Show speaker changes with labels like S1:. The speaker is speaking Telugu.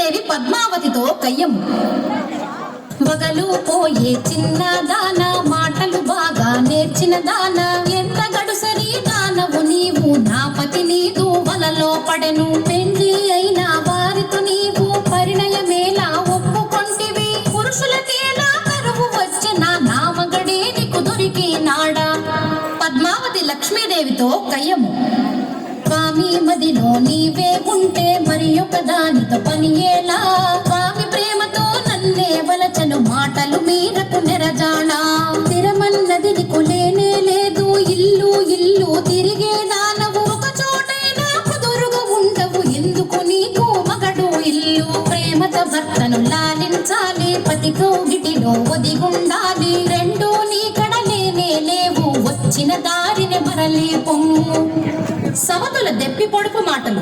S1: లక్ష్మీదేవి పద్మావతితో కయ్యము. వగలు పోయే చిన్న దాన, మాటలు బాగా నేర్చిన దాన, ఎంత గడుసరి దానవు నీవు, నా పతి నీదు వలలో పడెను. పెండ్లి అయిన వారితో నీవు పరిణయమేలా ఒప్పుకొంటివి, పురుషులకేలా కరువు వచ్చిన నా మగడే నీకు దొరికినాడా. పద్మావతి లక్ష్మీదేవితో కయ్యము. స్వామి మదిలో నీవే ఉంటే మరి ఒక దానితో పని ఎలా, స్వామి ప్రేమతో నన్నే వలచను మాటలు మీరకు నెరజానా. స్థిరమన్నది నీకు లేనే లేదు, ఇల్లు ఇల్లు తిరిగే దానవు, ఒక చోటైనా కుదురుగా ఉండవు, ఎందుకు నీకు మగడు ఇల్లు. ప్రేమతో భర్తను లాలించాలి, పతి కౌగిటిలో ఒదిగుండాలి, రెండు నీ కడలేనే లేవు, వచ్చిన దారిని మరలి పొమ్ము. సమతుల దెప్పి పొడుపు మాటలు.